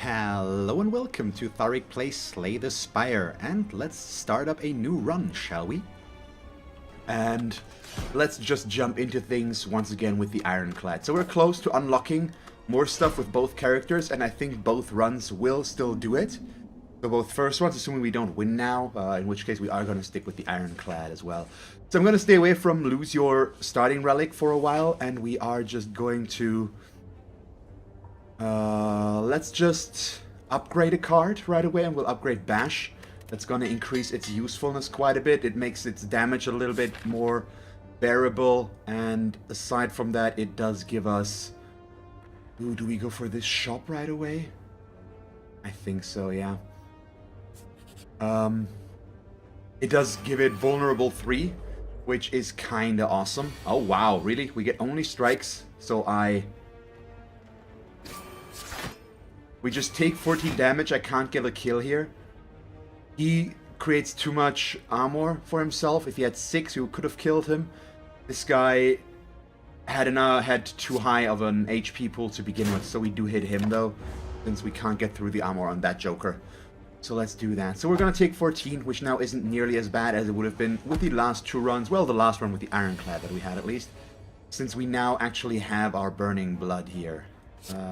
Hello and welcome to Thalric Plays Slay the Spire, and let's start up a new run, shall we? And let's just jump into things once again with the Ironclad. So we're close to unlocking more stuff with both characters, and I think both runs will still do it. So both first ones, assuming we don't win now, in which case we are going to stick with the Ironclad as well. So I'm going to stay away from lose your starting relic for a while, and we are just going to... let's just upgrade a card right away, and we'll upgrade Bash. That's going to increase its usefulness quite a bit. It makes its damage a little bit more bearable, and aside from that, it does give us... Ooh, do we go for this shop right away? I think so, yeah. It does give it vulnerable 3, which is kinda awesome. Oh wow, really? We get only strikes, so we just take 14 damage. I can't get a kill here. He creates too much armor for himself. If he had 6, we could have killed him. This guy had too high of an HP pool to begin with, so we do hit him though, since we can't get through the armor on that Joker. So let's do that. So we're gonna take 14, which now isn't nearly as bad as it would have been with the last 2 runs. Well, the last run with the Ironclad that we had at least, since we now actually have our Burning Blood here.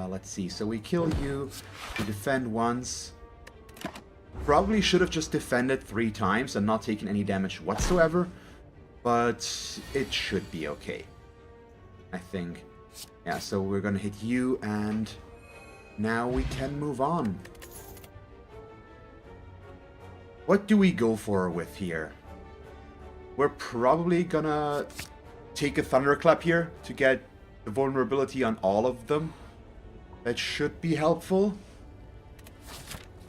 Let's see. So we kill you, we defend once. Probably should have just defended 3 times and not taken any damage whatsoever, but it should be okay, I think. Yeah, so we're gonna hit you, and now we can move on. What do we go for with here? We're probably gonna take a Thunderclap here to get the vulnerability on all of them. That should be helpful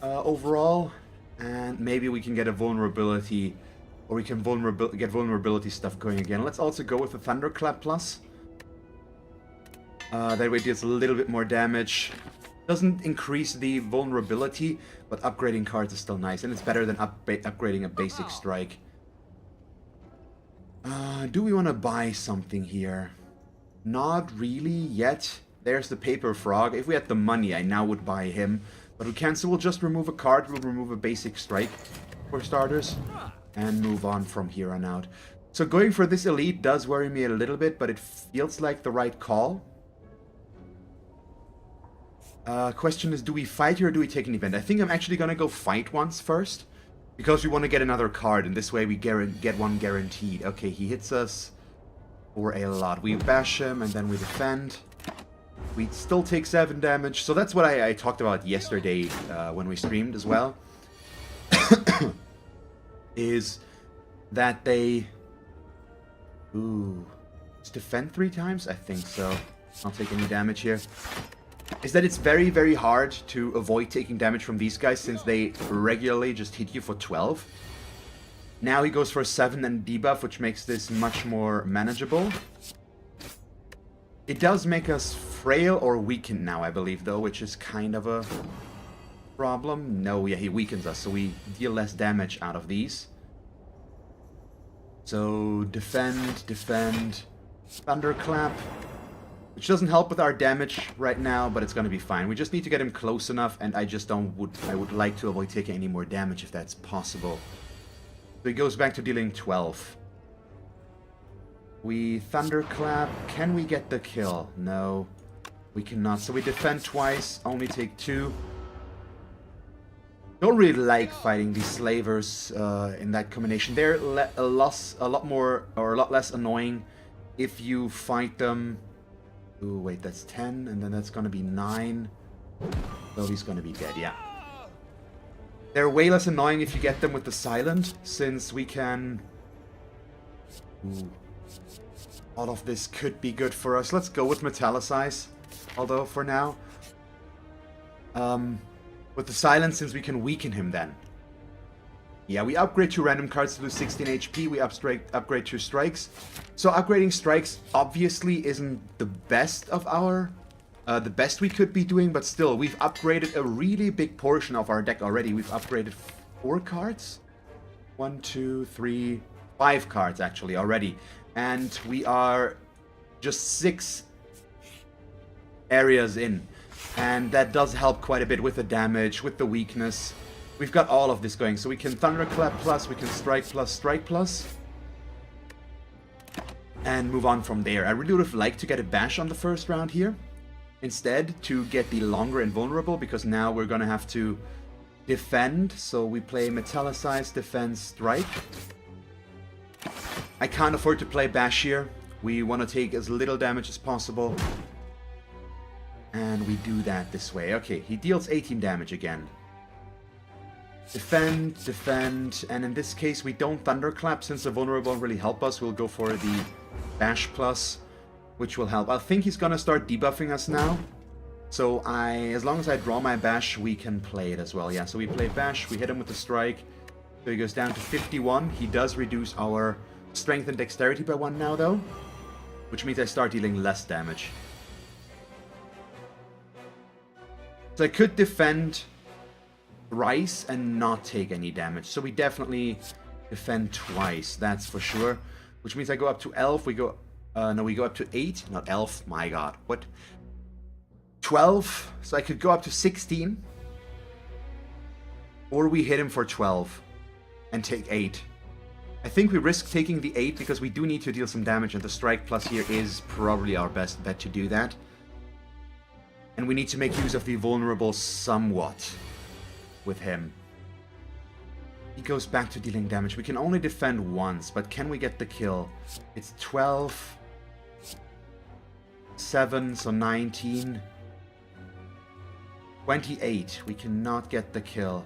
overall. And maybe we can get a vulnerability, or we can get vulnerability stuff going again. Let's also go with the Thunderclap Plus. That way it deals a little bit more damage. Doesn't increase the vulnerability, but upgrading cards is still nice, and it's better than upgrading a basic strike. Do we want to buy something here? Not really yet. There's the Paper Frog. If we had the money, I now would buy him. But we can't, so we'll just remove a card. We'll remove a basic strike for starters, and move on from here on out. So going for this elite does worry me a little bit, but it feels like the right call. Question is, do we fight here or do we take an event? I think I'm actually gonna go fight once first, because we want to get another card, and this way we get one guaranteed. Okay, he hits us for a lot. We bash him, and then we defend. We still take 7 damage, so that's what I talked about yesterday when we streamed as well. Is that they... Ooh. Just defend 3 times? I think so. I'll take any damage here. Is that it's very, very hard to avoid taking damage from these guys, since they regularly just hit you for 12. Now he goes for 7 and debuff, which makes this much more manageable. It does make us frail or weakened now, I believe, though, which is kind of a problem. No, yeah, he weakens us, so we deal less damage out of these. So, defend, Thunderclap. Which doesn't help with our damage right now, but it's gonna be fine. We just need to get him close enough, and I would like to avoid taking any more damage if that's possible. So he goes back to dealing 12. We Thunderclap. Can we get the kill? No, we cannot. So we defend twice, only take 2. Don't really like fighting these slavers in that combination. They're a lot less annoying if you fight them. Ooh, wait, that's 10, and then that's gonna be 9. So he's gonna be dead, yeah. They're way less annoying if you get them with the silent, since we can... Ooh. All of this could be good for us. Let's go with Metallicize, although for now. With the silent, since we can weaken him then. Yeah, we upgrade 2 random cards to lose 16 HP. We upgrade 2 strikes. So upgrading strikes obviously isn't the best of our... the best we could be doing, but still, we've upgraded a really big portion of our deck already. We've upgraded 4 cards? 1, 2, 3, 5 cards actually already. And we are just 6 areas in. And that does help quite a bit with the damage, with the weakness. We've got all of this going, so we can Thunderclap plus, we can Strike plus, Strike plus. And move on from there. I really would have liked to get a Bash on the first round here. Instead, to get the longer Invulnerable, because now we're gonna have to defend. So we play Metallicize, Defense, Strike. I can't afford to play Bash here. We want to take as little damage as possible. And we do that this way. Okay, he deals 18 damage again. Defend, defend, and in this case we don't Thunderclap since the Vulnerable won't really help us. We'll go for the Bash Plus, which will help. I think he's gonna start debuffing us now. So as long as I draw my Bash, we can play it as well. Yeah, so we play Bash, we hit him with the Strike. So he goes down to 51. He does reduce our Strength and Dexterity by 1 now though, which means I start dealing less damage. So I could defend thrice and not take any damage. So we definitely defend twice, that's for sure. Which means I go up to Elf, we go up to 8, not Elf, my god, what? 12, so I could go up to 16. Or we hit him for 12 and take 8. I think we risk taking the 8 because we do need to deal some damage, and the Strike Plus here is probably our best bet to do that. And we need to make use of the Vulnerable somewhat with him. He goes back to dealing damage. We can only defend once, but can we get the kill? It's 12, 7, so 19, 28. We cannot get the kill.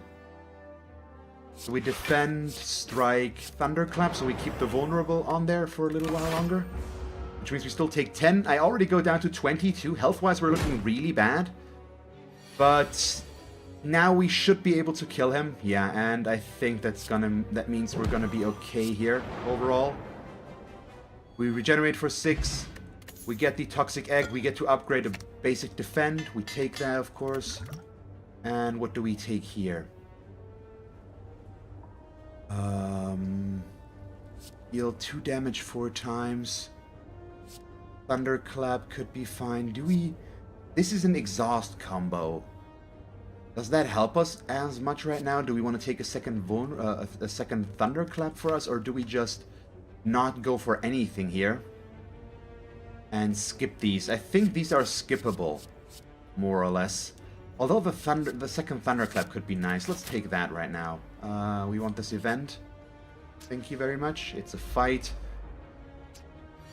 So we defend, strike, thunderclap, so we keep the vulnerable on there for a little while longer. Which means we still take 10. I already go down to 22. Health-wise, we're looking really bad. But now we should be able to kill him. Yeah, and I think that means we're gonna be okay here overall. We regenerate for 6. We get the toxic egg. We get to upgrade a basic defend. We take that, of course. And what do we take here? Deal 2 damage 4 times. Thunderclap could be fine. This is an exhaust combo. Does that help us as much right now? Do we want to take a second Thunderclap for us, or do we just not go for anything here and skip these? I think these are skippable, more or less. Although the second Thunderclap could be nice. Let's take that right now. We want this event. Thank you very much. It's a fight,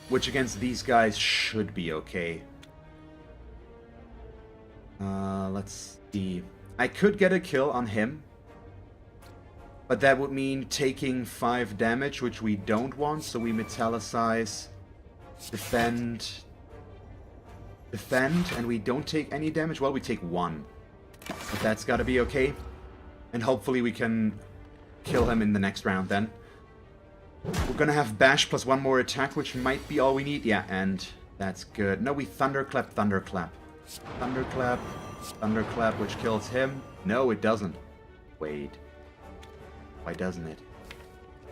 which against these guys should be okay. Let's see. I could get a kill on him, but that would mean taking 5 damage, which we don't want, so we metallicize, defend, and we don't take any damage. Well, we take 1, but that's gotta be okay, and hopefully we can kill him in the next round then. We're gonna have Bash plus 1 more attack, which might be all we need. Yeah, and that's good. No, we Thunderclap, Thunderclap. Thunderclap, Thunderclap, which kills him. No, it doesn't. Wait. Why doesn't it?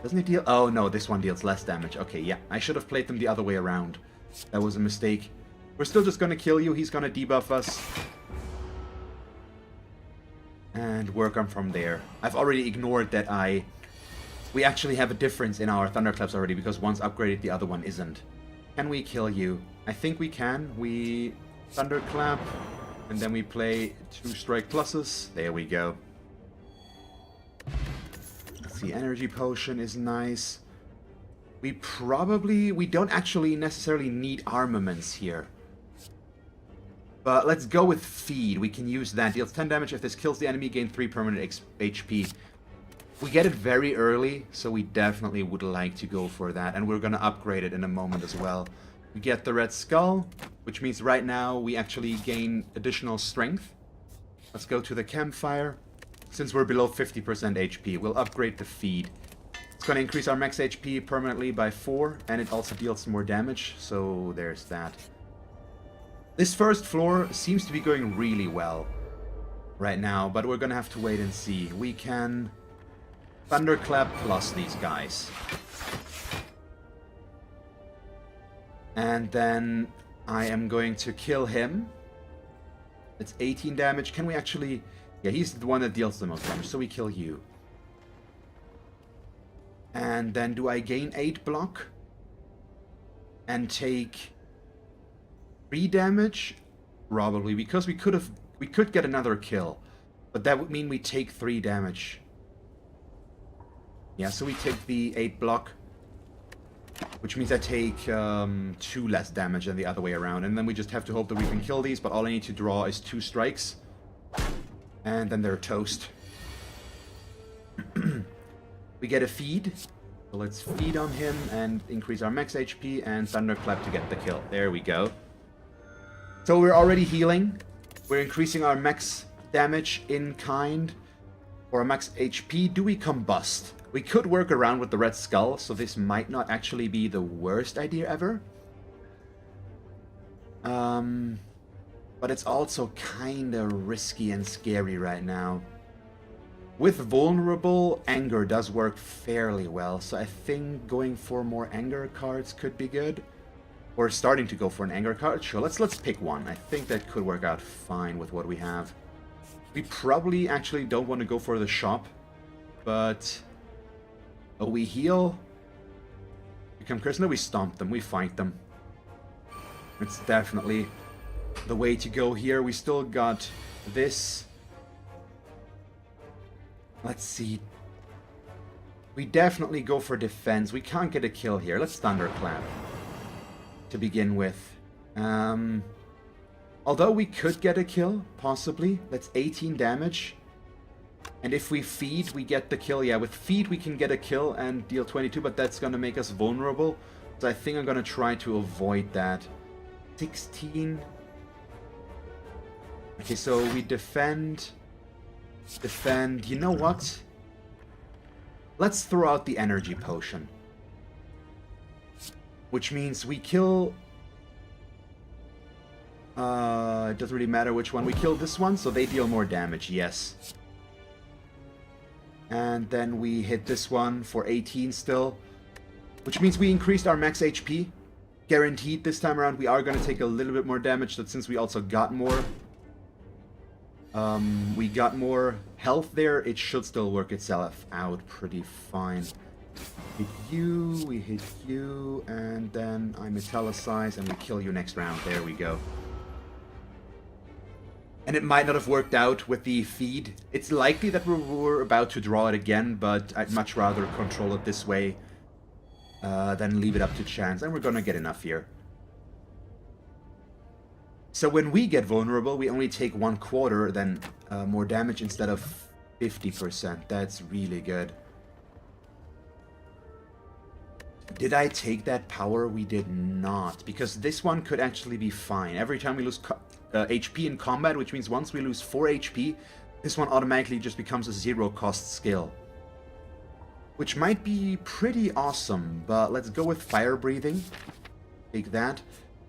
Doesn't it deal? Oh, no, this one deals less damage. Okay, yeah. I should have played them the other way around. That was a mistake. We're still just gonna kill you. He's gonna debuff us. And work on from there. I've already ignored that we actually have a difference in our Thunderclaps already, because one's upgraded, the other one isn't. Can we kill you? I think we can. We Thunderclap, and then we play 2 strike pluses. There we go. Let's see, Energy Potion is nice. We don't actually necessarily need armaments here. But let's go with Feed. We can use that. Deals 10 damage. If this kills the enemy, gain 3 permanent HP. We get it very early, so we definitely would like to go for that. And we're going to upgrade it in a moment as well. We get the Red Skull, which means right now we actually gain additional strength. Let's go to the Campfire. Since we're below 50% HP, we'll upgrade the Feed. It's going to increase our max HP permanently by 4, and it also deals more damage, so there's that. This first floor seems to be going really well right now, but we're going to have to wait and see. We can Thunderclap plus these guys. And then I am going to kill him. It's 18 damage. Can we actually... Yeah, he's the one that deals the most damage, so we kill you. And then do I gain 8 block? And take 3 damage? Probably, because we could get another kill. But that would mean we take 3 damage. Yeah, so we take the 8 block. Which means I take 2 less damage than the other way around. And then we just have to hope that we can kill these, but all I need to draw is 2 strikes. And then they're toast. We get a feed. So let's feed on him and increase our max HP and Thunderclap to get the kill. There we go. So we're already healing. We're increasing our max damage in kind. Or max HP. Do we combust? We could work around with the red skull, so this might not actually be the worst idea ever. But it's also kinda risky and scary right now. With vulnerable, anger does work fairly well, so I think going for more anger cards could be good. Or starting to go for an anger card. Sure, let's pick one. I think that could work out fine with what we have. We probably actually don't want to go for the shop, but... Oh, we heal. Become cursed. No, we stomp them. We fight them. It's definitely the way to go here. We still got this. Let's see. We definitely go for defense. We can't get a kill here. Let's Thunderclap to begin with. Although we could get a kill, possibly. That's 18 damage. And if we feed, we get the kill. Yeah, with feed we can get a kill and deal 22, but that's going to make us vulnerable. So I think I'm going to try to avoid that. 16. Okay, so we defend. Defend. You know what? Let's throw out the energy potion. Which means we kill... it doesn't really matter which one. We kill this one, so they deal more damage, yes. And then we hit this one for 18 still. Which means we increased our max HP. Guaranteed this time around we are going to take a little bit more damage, but since we also got more... we got more health there, it should still work itself out pretty fine. Hit you, we hit you, and then I metallicize and we kill you next round. There we go. And it might not have worked out with the feed. It's likely that we were about to draw it again, but I'd much rather control it this way than leave it up to chance. And we're gonna get enough here. So when we get vulnerable, we only take 1/4 then more damage instead of 50%. That's really good. Did I take that power? We did not, because this one could actually be fine. Every time we lose HP in combat, which means once we lose 4 HP, this one automatically just becomes a 0-cost skill. Which might be pretty awesome, but let's go with fire breathing. Take that.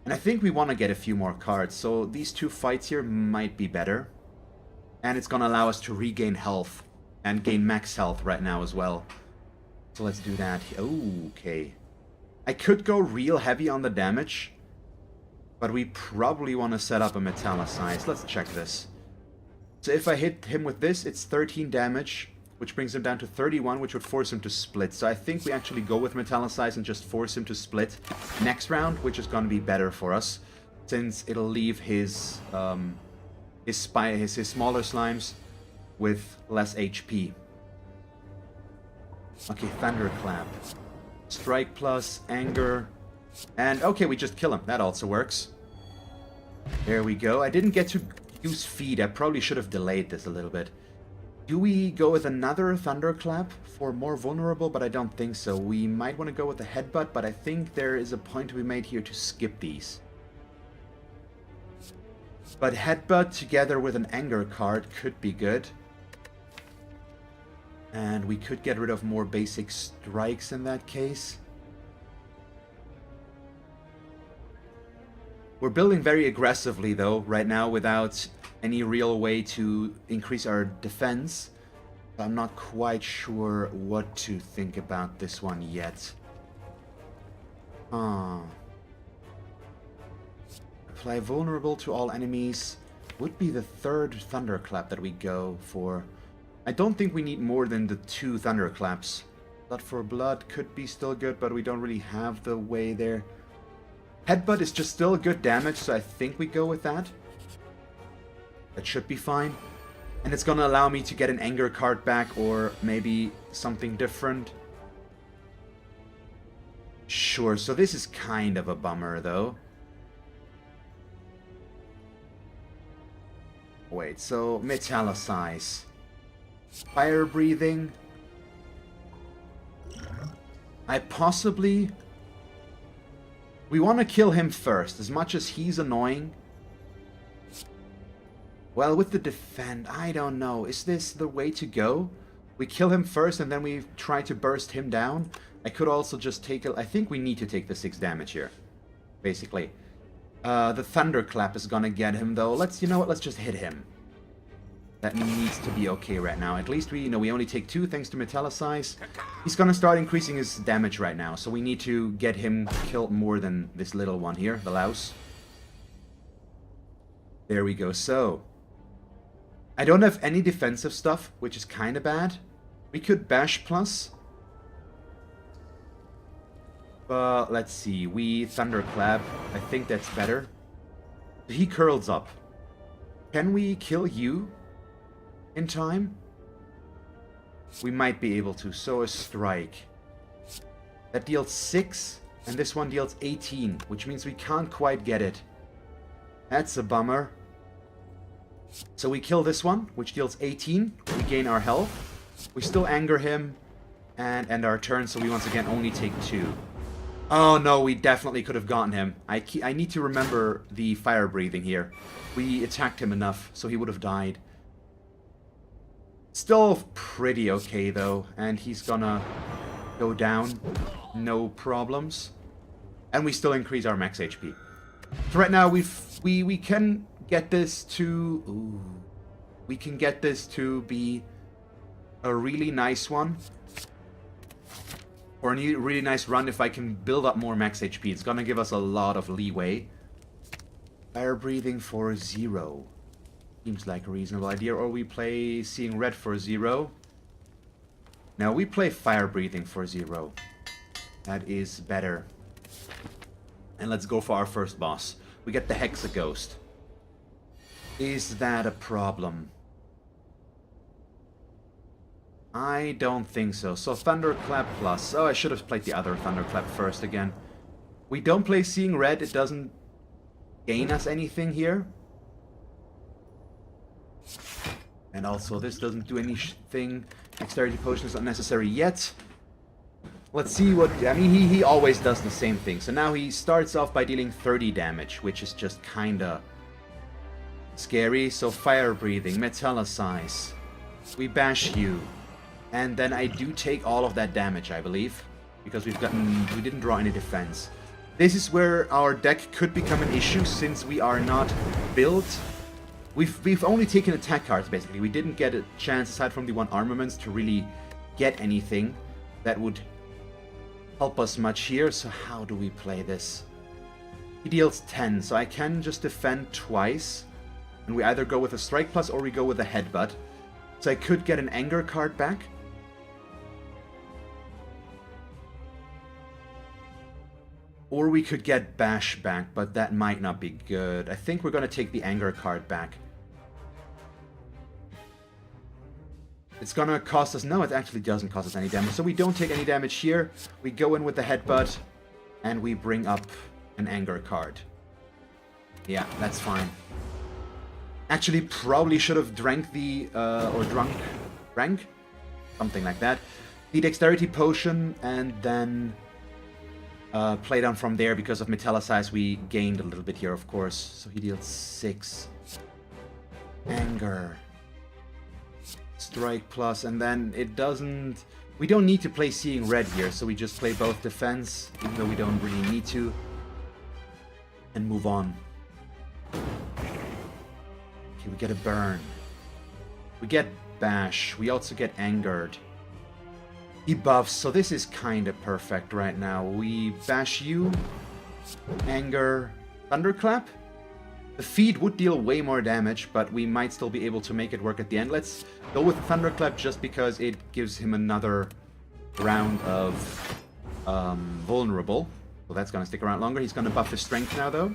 And I think we want to get a few more cards, so these 2 fights here might be better. And it's going to allow us to regain health and gain max health right now as well. So let's do that. Okay. I could go real heavy on the damage, but we probably want to set up a metallicize. Let's check this. So if I hit him with this, it's 13 damage, which brings him down to 31, which would force him to split. So I think we actually go with metallicize and just force him to split next round, which is going to be better for us, since it'll leave his smaller slimes with less HP. Okay, Thunderclap. Strike plus, anger, and okay, we just kill him. That also works. There we go. I didn't get to use feed. I probably should have delayed this a little bit. Do we go with another Thunderclap for more vulnerable? But I don't think so. We might want to go with the headbutt, but I think there is a point to be made here to skip these. But headbutt together with an anger card could be good. And we could get rid of more basic strikes in that case. We're building very aggressively though, right now, without any real way to increase our defense. I'm not quite sure what to think about this one yet. Apply vulnerable to all enemies. would be the third Thunderclap that we go for. I don't think we need more than the 2 Thunderclaps. Blood for Blood could be still good, but we don't really have the way there. Headbutt is just still good damage, so I think we go with that. That should be fine. And it's gonna allow me to get an Anger card back, or maybe something different. Sure, so this is kind of a bummer, though. Wait, so Metallicize. Fire Breathing. I possibly... We want to kill him first, as much as he's annoying. Well, with the defend, I don't know. Is this the way to go? We kill him first and then we try to burst him down? I could also just take I think we need to take the 6 damage here, basically. The Thunderclap is gonna get him, though. You know what? Let's just hit him. That needs to be okay right now. At least we only take 2 thanks to Metallicize. He's gonna start increasing his damage right now, so we need to get him killed more than this little one here, the louse. There we go. So, I don't have any defensive stuff, which is kind of bad. We could Bash Plus. But let's see. We Thunderclap. I think that's better. He curls up. Can we kill you in time? We might be able to. So a Strike. That deals 6, and this one deals 18, which means we can't quite get it. That's a bummer. So we kill this one, which deals 18. We gain our health. We still anger him and end our turn, so we once again only take 2. Oh no, we definitely could have gotten him. I need to remember the fire breathing here. We attacked him enough, so he would have died. Still pretty okay, though, and he's gonna go down. No problems. And we still increase our max HP. So right now, we can get this to... Ooh, we can get this to be a really nice one. Or a really nice run if I can build up more max HP. It's gonna give us a lot of leeway. Fire breathing for 0. Seems like a reasonable idea. Or we play Seeing Red for 0. Now we play fire breathing for 0. That is better. And let's go for our first boss. We get the Hexa Ghost. Is that a problem? I don't think so. So Thunderclap Plus. Oh, I should have played the other Thunderclap first again. We don't play Seeing Red. It doesn't gain us anything here. And also this doesn't do anything. Dexterity Potion is not necessary yet. Let's see what... I mean, he always does the same thing. So now he starts off by dealing 30 damage, which is just kinda scary. So Fire Breathing, Metallicize. We bash you. And then I do take all of that damage, I believe. Because we didn't draw any defense. This is where our deck could become an issue, since we are not built. We've only taken attack cards, basically. We didn't get a chance, aside from the 1 armaments, to really get anything that would help us much here. So how do we play this? He deals 10, so I can just defend twice. And we either go with a Strike Plus or we go with a Headbutt. So I could get an Anger card back. Or we could get Bash back, but that might not be good. I think we're going to take the Anger card back. It's going to cost us... No, it actually doesn't cost us any damage. So we don't take any damage here. We go in with the Headbutt, and we bring up an Anger card. Yeah, that's fine. Actually, probably should have drank the... Drank? Something like that. The Dexterity Potion, and then... play down from there. Because of Metallicize, we gained a little bit here, of course. So he deals 6. Anger. Strike Plus, and then it doesn't... We don't need to play Seeing Red here, so we just play both defense, even though we don't really need to. And move on. Okay, we get a Burn. We get Bash. We also get Angered. Debuffs, so this is kind of perfect right now. We bash you, Anger, Thunderclap. The feed would deal way more damage, but we might still be able to make it work at the end. Let's go with Thunderclap just because it gives him another round of vulnerable. So that's going to stick around longer. He's going to buff his strength now, though.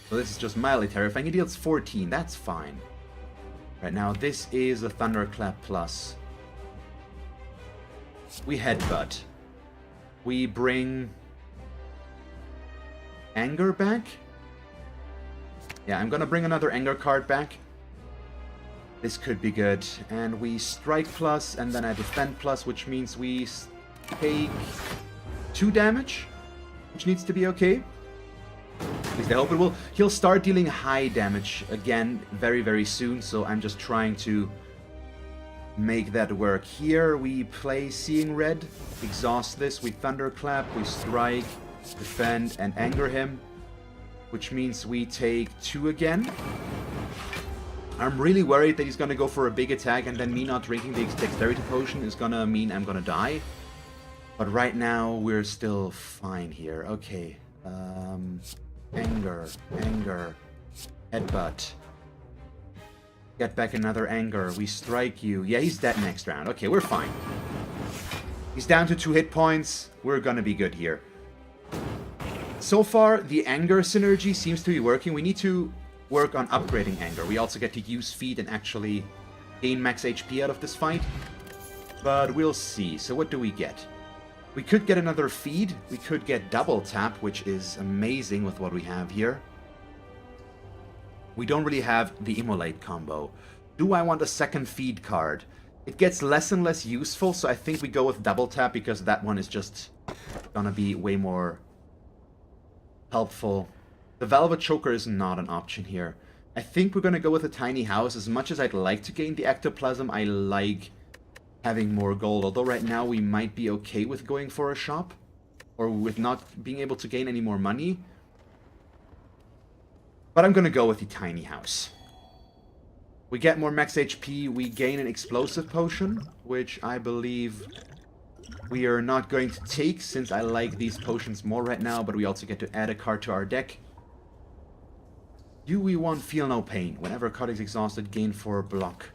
So this is just mildly terrifying. He deals 14. That's fine. Right now, this is a Thunderclap plus. We headbutt. We bring Anger back. Yeah, I'm gonna bring another Anger card back. This could be good. And we strike plus, and then I defend plus, which means we take 2 damage, which needs to be okay. At least I hope it will. He'll start dealing high damage again very, very soon, so I'm just trying to make that work. Here we play Seeing Red, exhaust this, we Thunderclap, we strike, defend, and anger him, which means we take 2 again. I'm really worried that he's gonna go for a big attack, and then me not drinking the dexterity potion is gonna mean I'm gonna die. But right now, we're still fine here. Okay. Anger. Headbutt. Get back another anger. We strike you. Yeah, he's dead next round. Okay, we're fine. He's down to 2 hit points. We're gonna be good here. So far, the anger synergy seems to be working. We need to work on upgrading anger. We also get to use feed and actually gain max HP out of this fight. But we'll see. So what do we get? We could get another feed. We could get double tap, which is amazing with what we have here. We don't really have the Immolate combo. Do I want a second feed card? It gets less and less useful, so I think we go with double tap because that one is just gonna be way more helpful. The Velvet Choker is not an option here. I think we're gonna go with a tiny house. As much as I'd like to gain the ectoplasm, I like having more gold. Although right now we might be okay with going for a shop, or with not being able to gain any more money. But I'm gonna go with the tiny house. We get more max HP, we gain an explosive potion, which I believe we are not going to take since I like these potions more right now, but we also get to add a card to our deck. Do we want Feel No Pain? Whenever a card is exhausted, gain 4 block.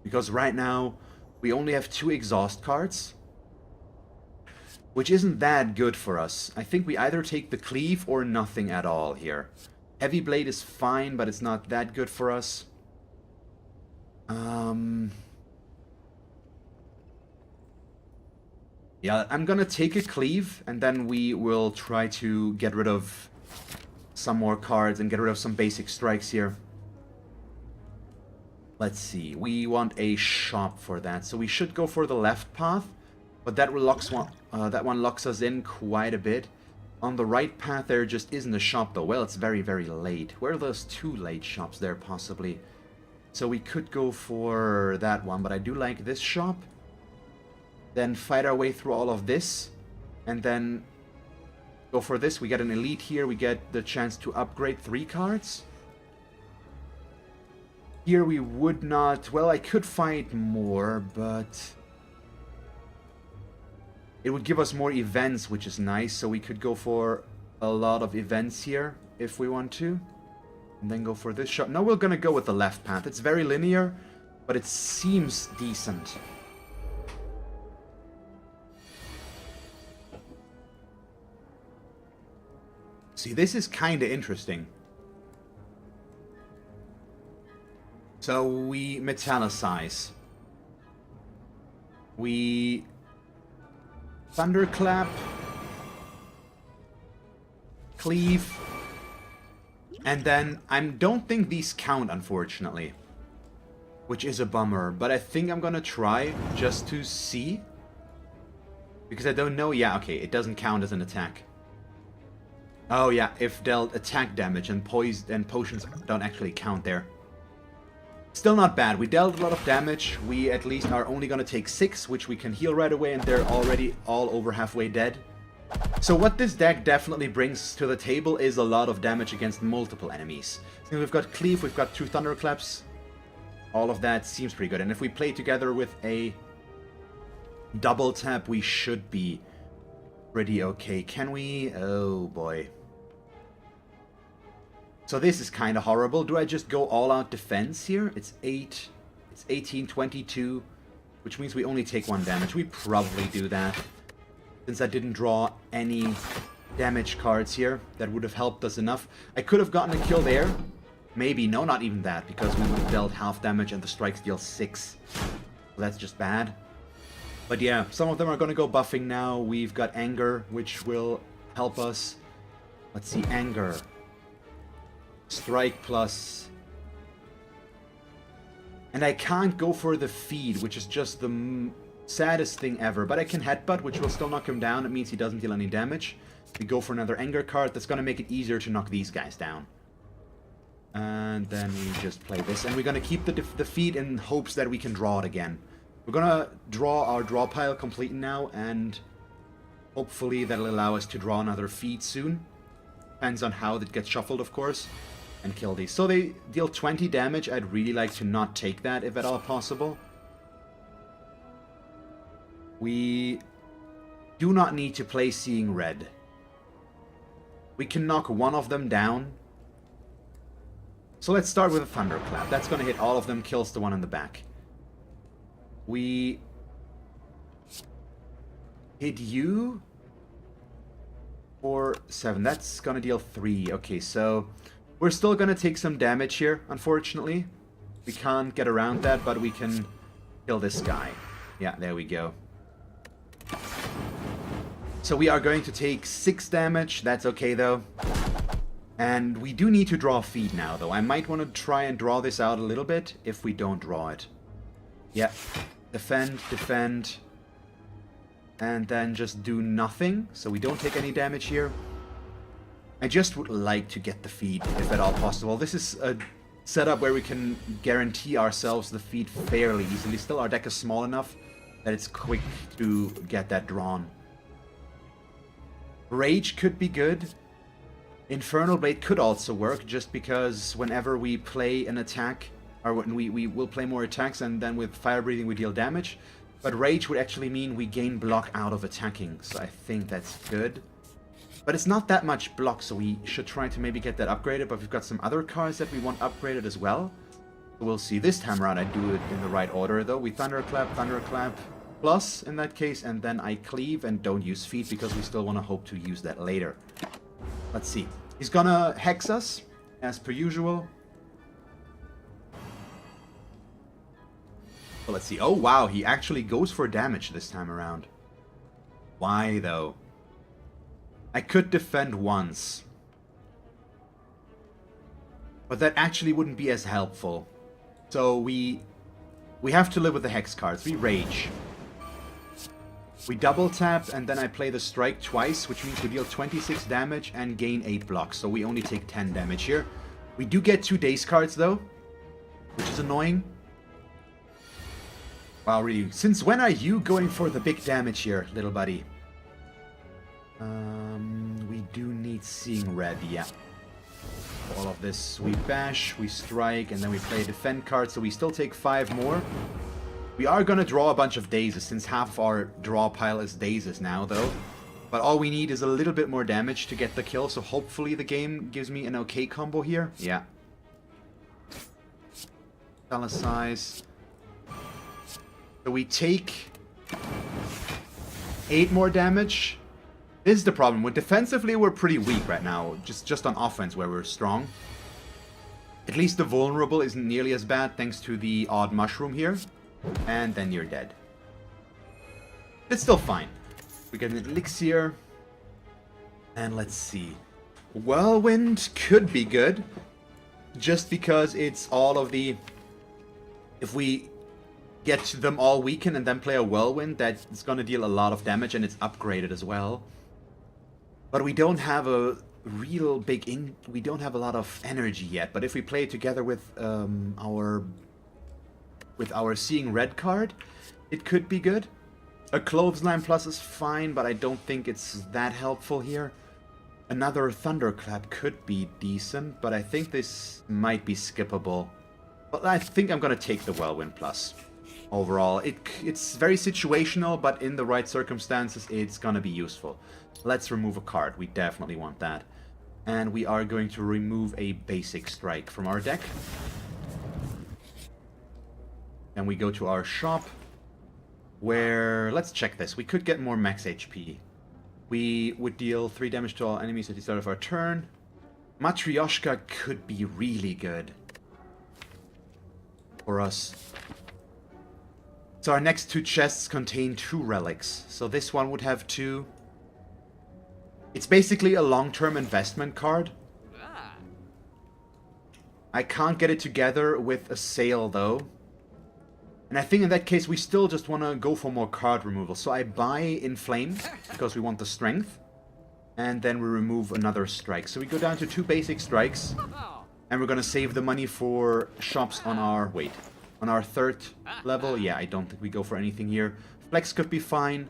Because right now, we only have 2 exhaust cards, which isn't that good for us. I think we either take the Cleave or nothing at all here. Heavy Blade is fine, but it's not that good for us. Yeah, I'm gonna take a Cleave, and then we will try to get rid of some more cards and get rid of some basic strikes here. Let's see, we want a shop for that, so we should go for the left path, but that one locks us in quite a bit. On the right path there just isn't a shop though. Well, it's very, very late. Where are those 2 late shops there possibly? So we could go for that one, but I do like this shop. Then fight our way through all of this, and then go for this. We get an elite here, we get the chance to upgrade 3 cards. Here we would not... Well, I could fight more, but it would give us more events, which is nice. So we could go for a lot of events here, if we want to. And then go for this shot. No, we're gonna go with the left path. It's very linear, but it seems decent. See, this is kinda interesting. So we metallicize. We thunderclap. Cleave. And then I don't think these count, unfortunately. Which is a bummer, but I think I'm gonna try just to see. Because I don't know. Yeah, okay, it doesn't count as an attack. Oh yeah, if dealt attack damage and poison and potions don't actually count there. Still not bad. We dealt a lot of damage. We at least are only gonna take 6, which we can heal right away, and they're already all over halfway dead. So what this deck definitely brings to the table is a lot of damage against multiple enemies. So we've got Cleave, we've got 2 Thunderclaps. All of that seems pretty good. And if we play together with a double tap, we should be pretty okay. Can we? Oh boy. So this is kind of horrible. Do I just go all out defense here? It's 8, it's 18, 22, which means we only take 1 damage. We probably do that. Since I didn't draw any damage cards here, that would have helped us enough. I could have gotten a kill there. Maybe, no, not even that, because we would have dealt half damage and the strikes deal 6. So that's just bad. But yeah, some of them are going to go buffing now. We've got Anger, which will help us. Let's see, Anger. Strike plus. And I can't go for the feed, which is just the saddest thing ever. But I can headbutt, which will still knock him down. It means he doesn't deal any damage. We go for another Anger card. That's going to make it easier to knock these guys down. And then we just play this. And we're going to keep the feed in hopes that we can draw it again. We're going to draw our draw pile complete now. And hopefully that'll allow us to draw another feed soon. Depends on how it gets shuffled, of course. And kill these. So they deal 20 damage. I'd really like to not take that if at all possible. We do not need to play Seeing Red. We can knock one of them down. So let's start with a Thunderclap. That's going to hit all of them, kills the one in the back. We hit you for 7. That's going to deal 3. Okay, so we're still going to take some damage here, unfortunately. We can't get around that, but we can kill this guy. Yeah, there we go. So we are going to take 6 damage. That's okay, though. And we do need to draw a feed now, though. I might want to try and draw this out a little bit if we don't draw it. Yeah. Defend, defend. And then just do nothing, so we don't take any damage here. I just would like to get the feed, if at all possible. This is a setup where we can guarantee ourselves the feed fairly easily. Still, our deck is small enough that it's quick to get that drawn. Rage could be good. Infernal Blade could also work, just because whenever we play an attack, or when we will play more attacks, and then with Fire Breathing we deal damage. But Rage would actually mean we gain block out of attacking, so I think that's good. But it's not that much block, so we should try to maybe get that upgraded, but we've got some other cards that we want upgraded as well. We'll see. This time around I do it in the right order, though. We Thunderclap, plus in that case, and then I Cleave and don't use Feet, because we still want to hope to use that later. Let's see. He's gonna Hex us, as per usual. So let's see. Oh, wow. He actually goes for damage this time around. Why, though? I could defend once. But that actually wouldn't be as helpful. So we have to live with the Hex cards. We Rage. We double tap, and then I play the Strike twice, which means we deal 26 damage and gain 8 blocks. So we only take 10 damage here. We do get 2 Daze cards, though, which is annoying. Wow, really. Since when are you going for the big damage here, little buddy? We do need Seeing Red, yeah. For all of this, we bash, we strike, and then we play a defend card, so we still take 5 more. We are going to draw a bunch of dazes, since half of our draw pile is dazes now, though. But all we need is a little bit more damage to get the kill, so hopefully the game gives me an okay combo here. Yeah. Size. So we take 8 more damage. This is the problem. With defensively, we're pretty weak right now. Just on offense where we're strong. At least the vulnerable isn't nearly as bad thanks to the odd mushroom here. And then you're dead. It's still fine. We get an elixir. And let's see. Whirlwind could be good. Just because it's all of the... If we get them all weakened and then play a Whirlwind, that's going to deal a lot of damage and it's upgraded as well. But we don't have a real big... we don't have a lot of energy yet. But if we play it together with our Seeing Red card, it could be good. A Clothesline Plus is fine, but I don't think it's that helpful here. Another Thunderclap could be decent, but I think this might be skippable. But I think I'm going to take the Whirlwind Plus. Overall, it's very situational, but in the right circumstances, it's going to be useful. Let's remove a card. We definitely want that. And we are going to remove a basic strike from our deck. And we go to our shop, where, let's check this. We could get more max HP. We would deal 3 damage to all enemies at the start of our turn. Matryoshka could be really good for us. So our next 2 chests contain 2 relics. So this one would have 2. It's basically a long-term investment card. I can't get it together with a sale though. And I think in that case we still just want to go for more card removal. So I buy Inflame because we want the strength. And then we remove another strike. So we go down to 2 basic strikes. And we're going to save the money for shops on our... Wait. On our 3rd level. Yeah, I don't think we go for anything here. Flex could be fine.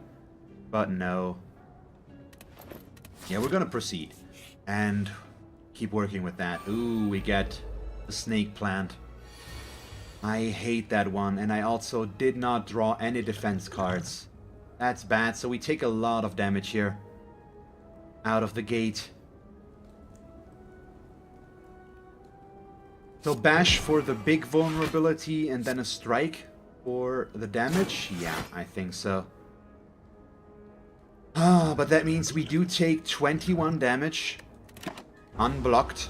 But no. Yeah, we're going to proceed. And keep working with that. Ooh, we get the snake plant. I hate that one. And I also did not draw any defense cards. That's bad. So we take a lot of damage here. Out of the gate. So bash for the big vulnerability and then a strike for the damage? Yeah, I think so. Ah, but that means we do take 21 damage. Unblocked.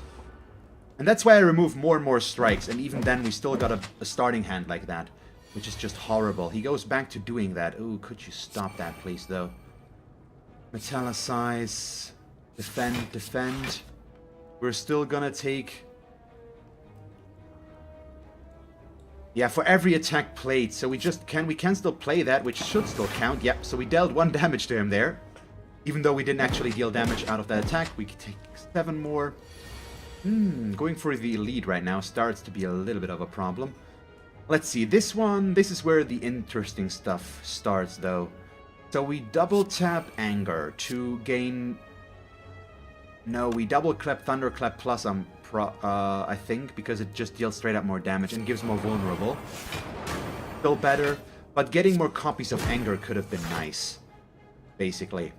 And that's why I remove more and more strikes. And even then we still got a starting hand like that. Which is just horrible. He goes back to doing that. Ooh, could you stop that please though? Metallicize. Defend, defend. We're still gonna take... Yeah, for every attack played. So we can still play that, which should still count. Yep, so we dealt 1 damage to him there. Even though we didn't actually deal damage out of that attack, we can take 7 more. Going for the lead right now starts to be a little bit of a problem. Let's see, this is where the interesting stuff starts though. So we double tap Anger to gain... No, we double clap Thunderclap Plus, I think, because it just deals straight up more damage and gives more vulnerable. Still better, but getting more copies of Anger could have been nice, basically.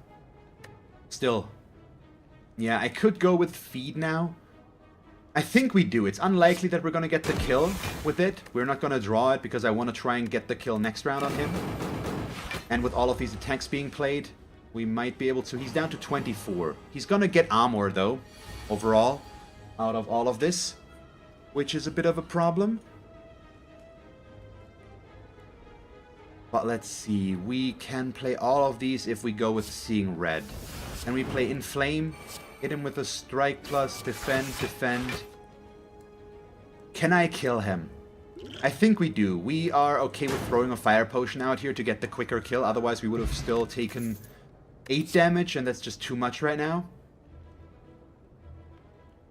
Still. Yeah, I could go with Feed now. I think we do. It's unlikely that we're going to get the kill with it. We're not going to draw it because I want to try and get the kill next round on him. And with all of these attacks being played, we might be able to... He's down to 24. He's going to get armor, though, overall, out of all of this, which is a bit of a problem. But let's see. We can play all of these if we go with Seeing Red. And we play Inflame, hit him with a Strike Plus, defend, defend. Can I kill him? I think we do. We are okay with throwing a Fire Potion out here to get the quicker kill. Otherwise, we would have still taken 8 damage, and that's just too much right now.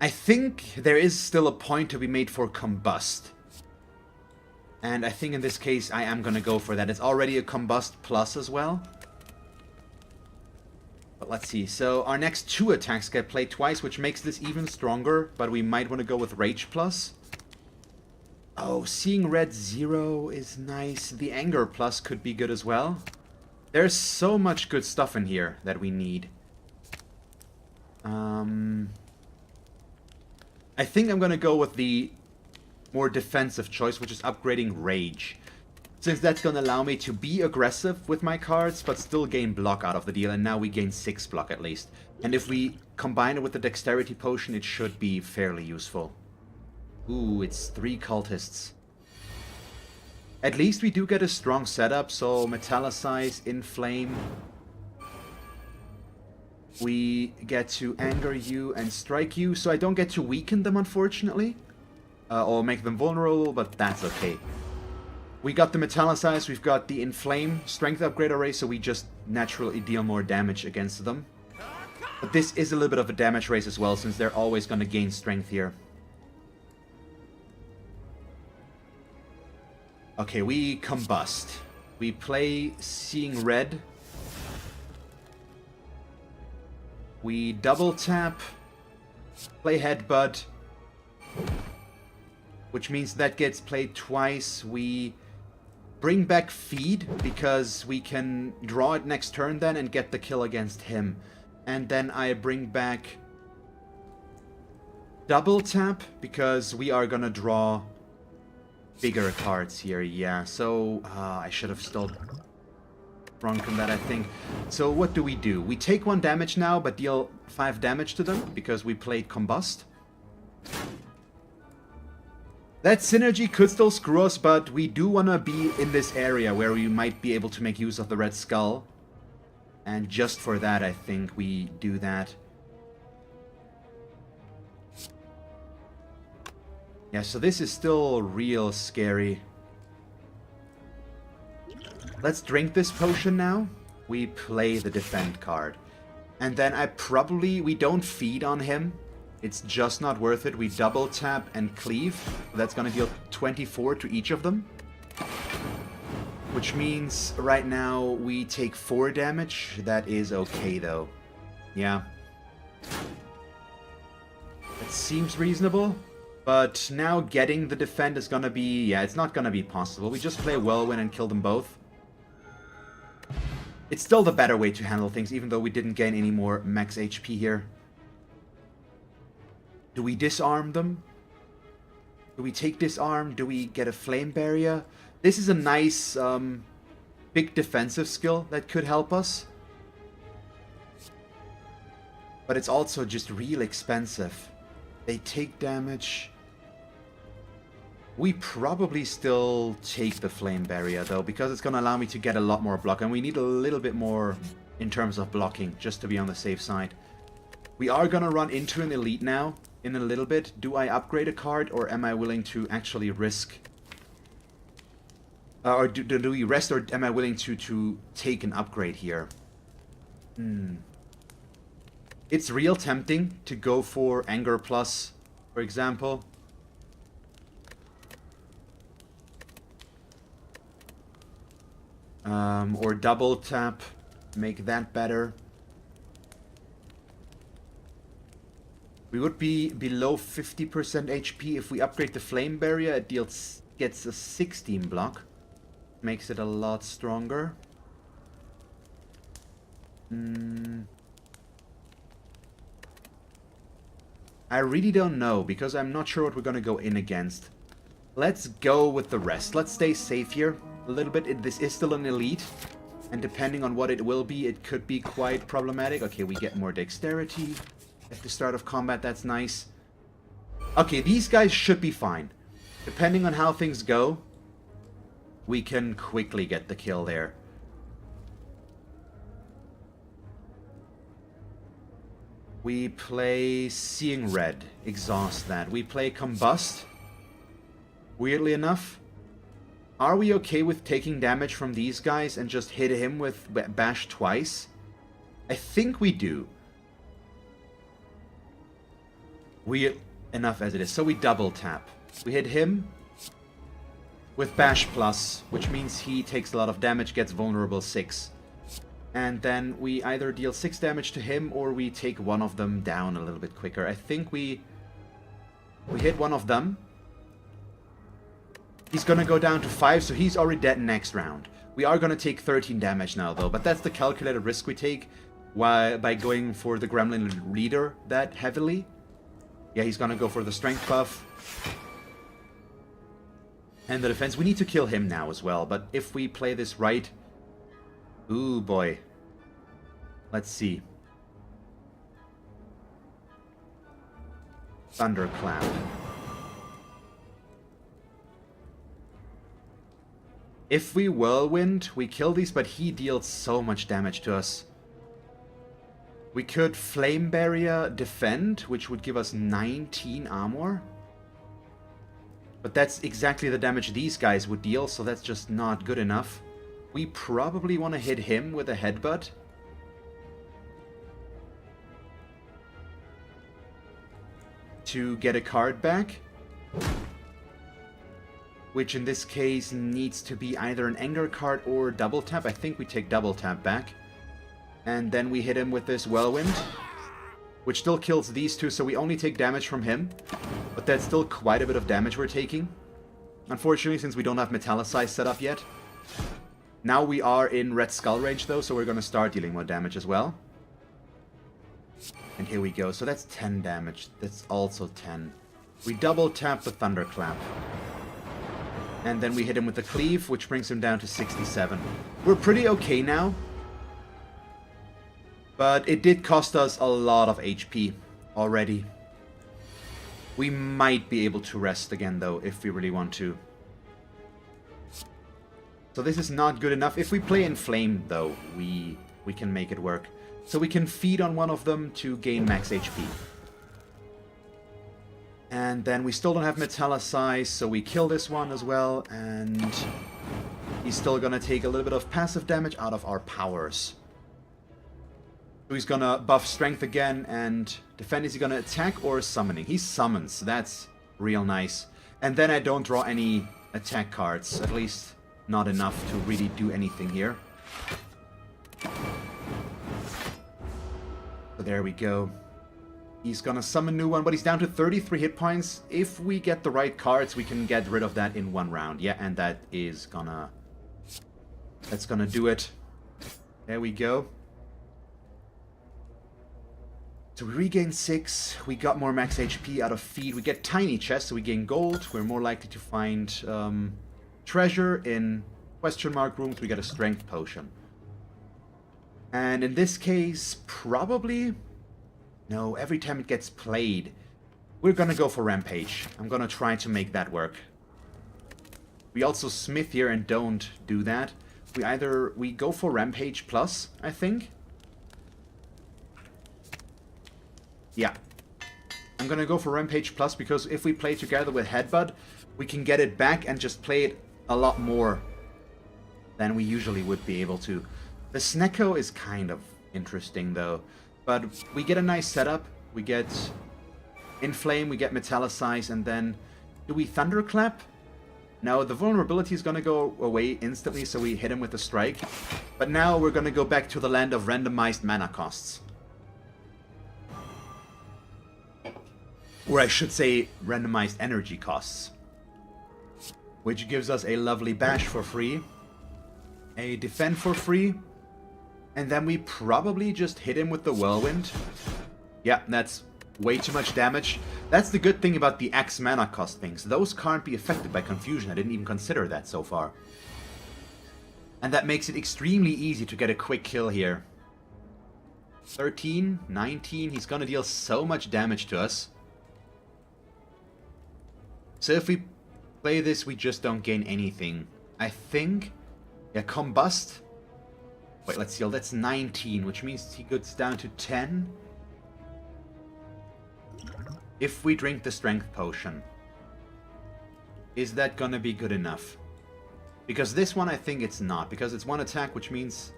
I think there is still a point to be made for Combust. And I think in this case, I am going to go for that. It's already a Combust Plus as well. But let's see. So our next 2 attacks get played twice, which makes this even stronger. But we might want to go with Rage Plus. Oh, Seeing Red 0 is nice. The Anger Plus could be good as well. There's so much good stuff in here that we need. I think I'm going to go with the more defensive choice, which is upgrading Rage. Since that's going to allow me to be aggressive with my cards, but still gain block out of the deal. And now we gain 6 block at least. And if we combine it with the Dexterity Potion, it should be fairly useful. Ooh, it's 3 cultists. At least we do get a strong setup, so Metallicize, Inflame. We get to Anger you and Strike you, so I don't get to weaken them, unfortunately. Or make them vulnerable, but that's okay. We got the Metallicize, we've got the Inflame Strength Upgrade Array, so we just naturally deal more damage against them. But this is a little bit of a damage race as well, since they're always going to gain strength here. Okay, we Combust. We play Seeing Red. We double tap. Play Headbutt. Which means that gets played twice. We bring back Feed, because we can draw it next turn then and get the kill against him. And then I bring back double tap because we are gonna draw bigger cards here. Yeah, so I should have still drunken that, I think. So what do? We take 1 damage now, but deal 5 damage to them because we played Combust. That synergy could still screw us, but we do want to be in this area where we might be able to make use of the Red Skull. And just for that, I think we do that. Yeah, so this is still real scary. Let's drink this potion now. We play the defend card. And then we don't feed on him. It's just not worth it. We double tap and cleave. That's gonna deal 24 to each of them. Which means right now we take 4 damage. That is okay though. Yeah. It seems reasonable. But now getting the defend is gonna be... yeah, it's not gonna be possible. We just play Whirlwind and kill them both. It's still the better way to handle things, even though we didn't gain any more max HP here. Do we disarm them? Do we take disarm? Do we get a flame barrier? This is a nice big defensive skill that could help us. But it's also just real expensive. They take damage. We probably still take the flame barrier though, because it's going to allow me to get a lot more block. And we need a little bit more in terms of blocking, just to be on the safe side. We are going to run into an elite now. In a little bit. Do I upgrade a card, or am I willing to actually risk? Or do we rest, or am I willing to take an upgrade here? It's real tempting to go for Anger Plus, for example. Or double tap, make that better. We would be below 50% HP. If we upgrade the flame barrier, it gets a 16 block. Makes it a lot stronger. I really don't know, because I'm not sure what we're gonna go in against. Let's go with the rest. Let's stay safe here a little bit. This is still an elite. And depending on what it will be, it could be quite problematic. Okay, we get more dexterity. At the start of combat, that's nice. Okay, these guys should be fine. Depending on how things go, we can quickly get the kill there. We play Seeing Red. Exhaust that. We play Combust. Weirdly enough. Are we okay with taking damage from these guys and just hit him with Bash twice? I think we do. Enough as it is. So we double tap. We hit him with Bash Plus, which means he takes a lot of damage, gets vulnerable 6. And then we either deal 6 damage to him, or we take one of them down a little bit quicker. I think we hit one of them. He's gonna go down to 5, so he's already dead next round. We are gonna take 13 damage now though, but that's the calculated risk we take by going for the Gremlin Leader that heavily. Yeah, he's gonna go for the strength buff. And the defense. We need to kill him now as well, but if we play this right... Ooh, boy. Let's see. Thunderclap. If we Whirlwind, we kill these, but he deals so much damage to us. We could Flame Barrier defend, which would give us 19 armor. But that's exactly the damage these guys would deal, so that's just not good enough. We probably want to hit him with a headbutt. To get a card back. Which in this case needs to be either an anger card or double tap. I think we take double tap back. And then we hit him with this Whirlwind, which still kills these two, so we only take damage from him. But that's still quite a bit of damage we're taking. Unfortunately, since we don't have Metallicize set up yet. Now we are in Red Skull range though, so we're going to start dealing more damage as well. And here we go. So that's 10 damage. That's also 10. We double tap the Thunderclap. And then we hit him with the Cleave, which brings him down to 67. We're pretty okay now. But it did cost us a lot of HP already. We might be able to rest again, though, if we really want to. So this is not good enough. If we play Inflame, though, we can make it work. So we can feed on one of them to gain max HP. And then we still don't have Metallicize, so we kill this one as well. And he's still gonna take a little bit of passive damage out of our powers. So he's gonna buff Strength again, and defend. Is he gonna attack or summoning? He summons, so that's real nice. And then I don't draw any attack cards, at least not enough to really do anything here. So there we go. He's gonna summon a new one, but he's down to 33 hit points. If we get the right cards, we can get rid of that in one round. Yeah, and that is gonna... that's gonna do it. There we go. So we regain 6, we got more max HP out of feed, we get tiny chests, so we gain gold, we're more likely to find treasure in question mark rooms, we get a strength potion. And in this case, probably... no, every time it gets played, we're gonna go for Rampage. I'm gonna try to make that work. We also smith here and don't do that. We go for Rampage plus, I think. Yeah. I'm gonna go for Rampage Plus because if we play together with Headbutt, we can get it back and just play it a lot more than we usually would be able to. The Snecko is kind of interesting though, but we get a nice setup. We get Inflame, we get Metallicize, and then do we Thunderclap? No, the vulnerability is gonna go away instantly, so we hit him with a strike. But now we're gonna go back to the land of randomized mana costs. Or I should say, randomized energy costs. Which gives us a lovely bash for free. A defend for free. And then we probably just hit him with the whirlwind. Yeah, that's way too much damage. That's the good thing about the X mana cost things. Those can't be affected by confusion. I didn't even consider that so far. And that makes it extremely easy to get a quick kill here. 13, 19, he's gonna deal so much damage to us. So if we play this, we just don't gain anything. I think... yeah, Combust. Wait, let's see. That's 19, which means he goes down to 10. If we drink the Strength Potion. Is that gonna be good enough? Because this one, I think it's not. Because it's one attack, which means...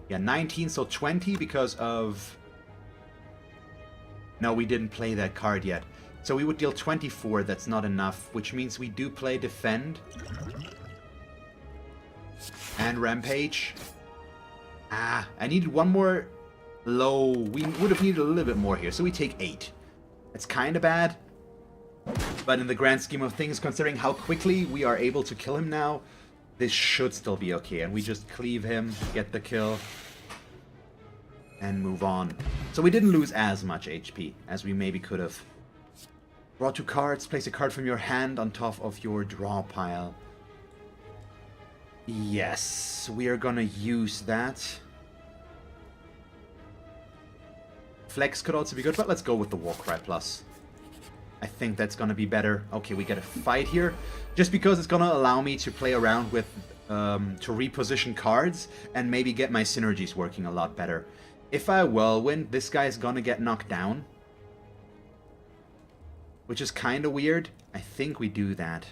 yeah, 19, so 20 because of... no, we didn't play that card yet. So we would deal 24, that's not enough, which means we do play Defend. And Rampage. Ah, I needed one more low. We would have needed a little bit more here, so we take 8. That's kind of bad. But in the grand scheme of things, considering how quickly we are able to kill him now, this should still be okay. And we just cleave him, get the kill, and move on. So we didn't lose as much HP as we maybe could have. Draw 2 cards, place a card from your hand on top of your draw pile. Yes, we are gonna use that. Flex could also be good, but let's go with the Warcry Plus. I think that's gonna be better. Okay, we get a fight here. Just because it's gonna allow me to play around with, to reposition cards and maybe get my synergies working a lot better. If I Whirlwind, this guy is gonna get knocked down. Which is kind of weird. I think we do that.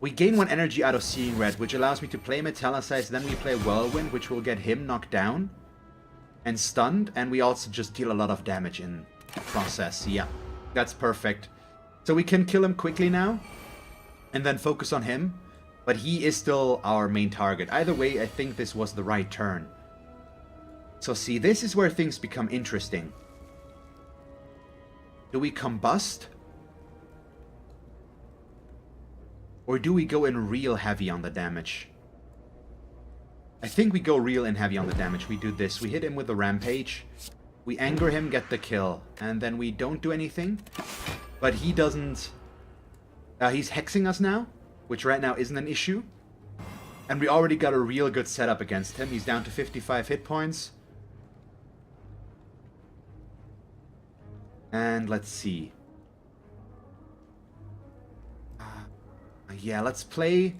We gain 1 energy out of Seeing Red, which allows me to play Metallicize, then we play Whirlwind, which will get him knocked down and stunned, and we also just deal a lot of damage in the process. Yeah, that's perfect. So we can kill him quickly now, and then focus on him, but he is still our main target. Either way, I think this was the right turn. So see, this is where things become interesting. Do we Combust? Or do we go in real heavy on the damage? I think we go real and heavy on the damage. We do this. We hit him with the Rampage. We anger him, get the kill. And then we don't do anything. But he doesn't... he's hexing us now, which right now isn't an issue. And we already got a real good setup against him. He's down to 55 hit points. And let's see. Yeah, let's play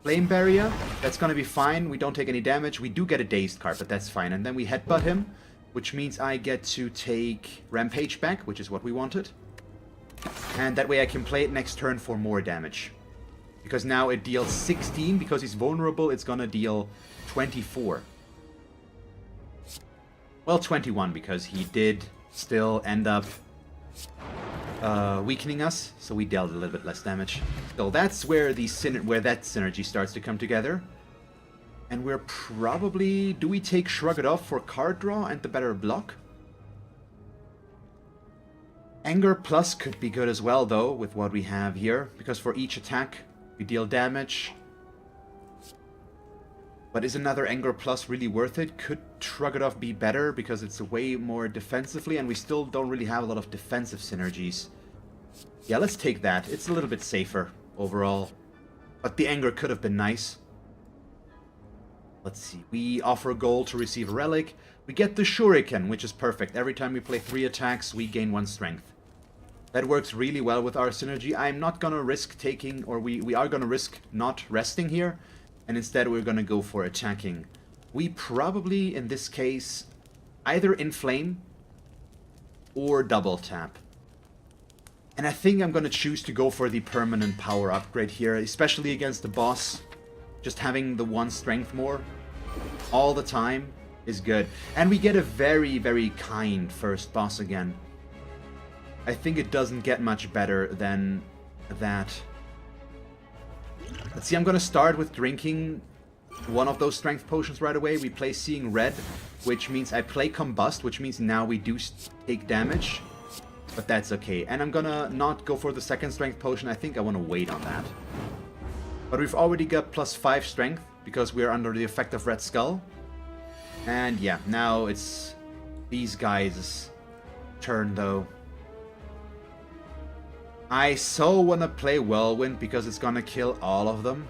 Flame Barrier. That's gonna be fine. We don't take any damage. We do get a Dazed card, but that's fine. And then we headbutt him, which means I get to take Rampage back, which is what we wanted. And that way I can play it next turn for more damage. Because now it deals 16. Because he's vulnerable, it's gonna deal 24. Well, 21, because he did still end up weakening us, so we dealt a little bit less damage. So that's where that synergy starts to come together. And we're probably... Do we take Shrug It Off for card draw and the better block? Anger Plus could be good as well, though, with what we have here. Because for each attack, we deal damage. But is another Anger Plus really worth it? Could Shrug It Off be better? Because it's way more defensively, and we still don't really have a lot of defensive synergies. Yeah, let's take that. It's a little bit safer overall. But the Anger could have been nice. Let's see. We offer gold to receive a relic. We get the Shuriken, which is perfect. Every time we play 3 attacks, we gain 1 strength. That works really well with our synergy. I'm not gonna risk taking, or we are gonna risk not resting here. And instead we're gonna go for attacking. We probably, in this case, either inflame or double tap. And I think I'm gonna choose to go for the permanent power upgrade here, especially against the boss. Just having the 1 strength more all the time is good. And we get a very, very kind first boss again. I think it doesn't get much better than that. Let's see, I'm gonna start with drinking one of those strength potions right away. We play Seeing Red, which means I play Combust, which means now we do take damage. But that's okay. And I'm gonna not go for the second strength potion. I think I want to wait on that. But we've already got +5 strength because we're under the effect of Red Skull. And yeah, now it's these guys' turn though. I so want to play Whirlwind because it's gonna kill all of them.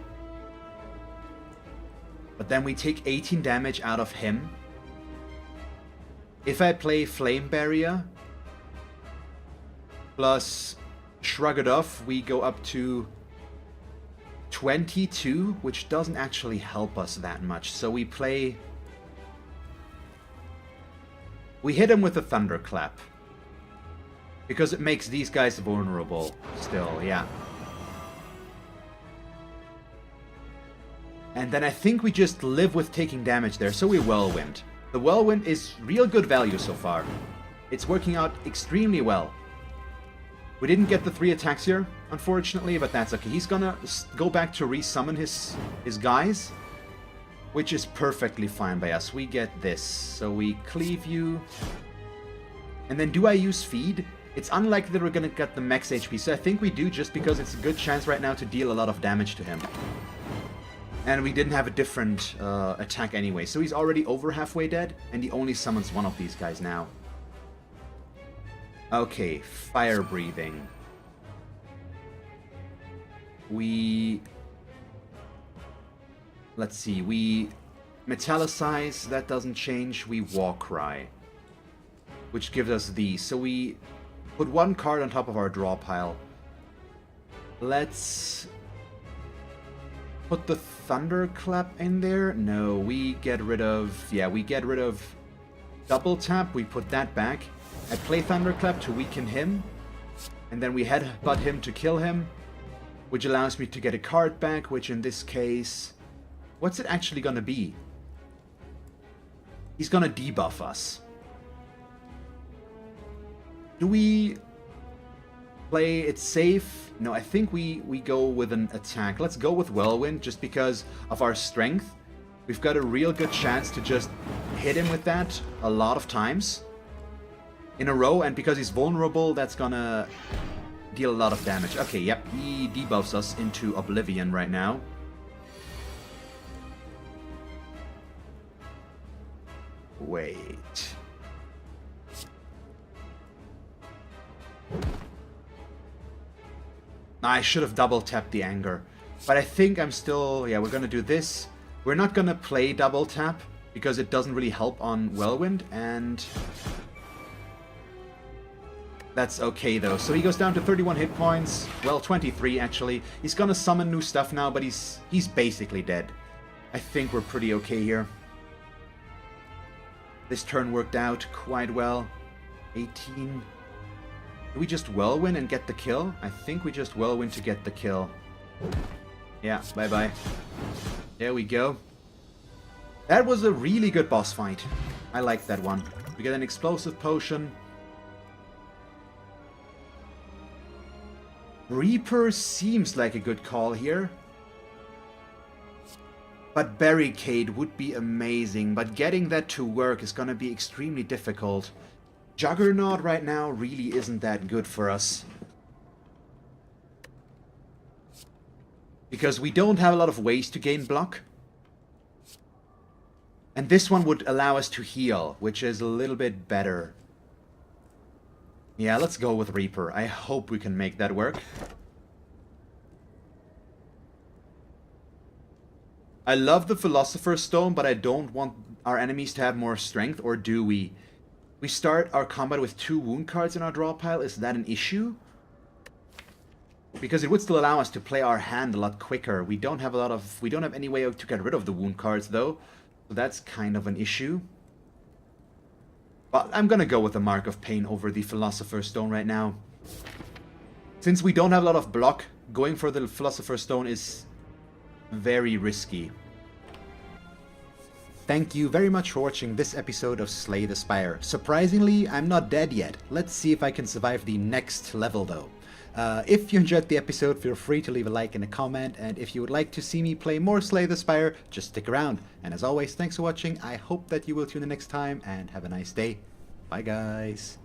But then we take 18 damage out of him. If I play Flame Barrier plus Shrug It Off, we go up to 22, which doesn't actually help us that much. So we play... We hit him with a Thunderclap. Because it makes these guys vulnerable still, yeah. And then I think we just live with taking damage there, so we Whirlwind. The Whirlwind is real good value so far. It's working out extremely well. We didn't get the 3 attacks here, unfortunately, but that's okay. He's gonna go back to resummon his guys, which is perfectly fine by us. We get this. So we cleave you. And then do I use Feed? It's unlikely that we're gonna get the max HP, so I think we do just because it's a good chance right now to deal a lot of damage to him. And we didn't have a different attack anyway, so he's already over halfway dead, and he only summons one of these guys now. Okay, Fire Breathing. Let's see, we Metallicize, that doesn't change, we War Cry, which gives us these. So we put 1 card on top of our draw pile. Let's put the Thunderclap in there. No, we get rid of... Yeah, we get rid of Double Tap. We put that back. I play Thunderclap to weaken him. And then we headbutt him to kill him, which allows me to get a card back, which in this case... What's it actually gonna be? He's gonna debuff us. Do we play it safe? No, I think we go with an attack. Let's go with Whirlwind just because of our strength. We've got a real good chance to just hit him with that a lot of times in a row, and because he's vulnerable, that's gonna deal a lot of damage. Okay, yep, he debuffs us into Oblivion right now. Wait. I should have double tapped the anger. But I think I'm still... Yeah, we're gonna do this. We're not gonna play double tap, because it doesn't really help on Whirlwind, and... That's okay, though. So he goes down to 31 hit points. Well, 23, actually. He's gonna summon new stuff now, but he's basically dead. I think we're pretty okay here. This turn worked out quite well. 18. Do we just Whirlwind and get the kill? I think we just Whirlwind to get the kill. Yeah, bye-bye. There we go. That was a really good boss fight. I like that one. We get an explosive potion. Reaper seems like a good call here. But Barricade would be amazing, but getting that to work is gonna be extremely difficult. Juggernaut right now really isn't that good for us. Because we don't have a lot of ways to gain block. And this one would allow us to heal, which is a little bit better. Yeah, let's go with Reaper. I hope we can make that work. I love the Philosopher's Stone, but I don't want our enemies to have more strength, or do we? We start our combat with 2 wound cards in our draw pile. Is that an issue? Because it would still allow us to play our hand a lot quicker. We don't have any way to get rid of the wound cards, though. So that's kind of an issue. But I'm gonna go with the Mark of Pain over the Philosopher's Stone right now. Since we don't have a lot of block, going for the Philosopher's Stone is very risky. Thank you very much for watching this episode of Slay the Spire. Surprisingly, I'm not dead yet. Let's see if I can survive the next level though. If you enjoyed the episode, feel free to leave a like and a comment, and if you would like to see me play more Slay the Spire, just stick around. And as always, thanks for watching. I hope that you will tune in next time, and have a nice day. Bye guys.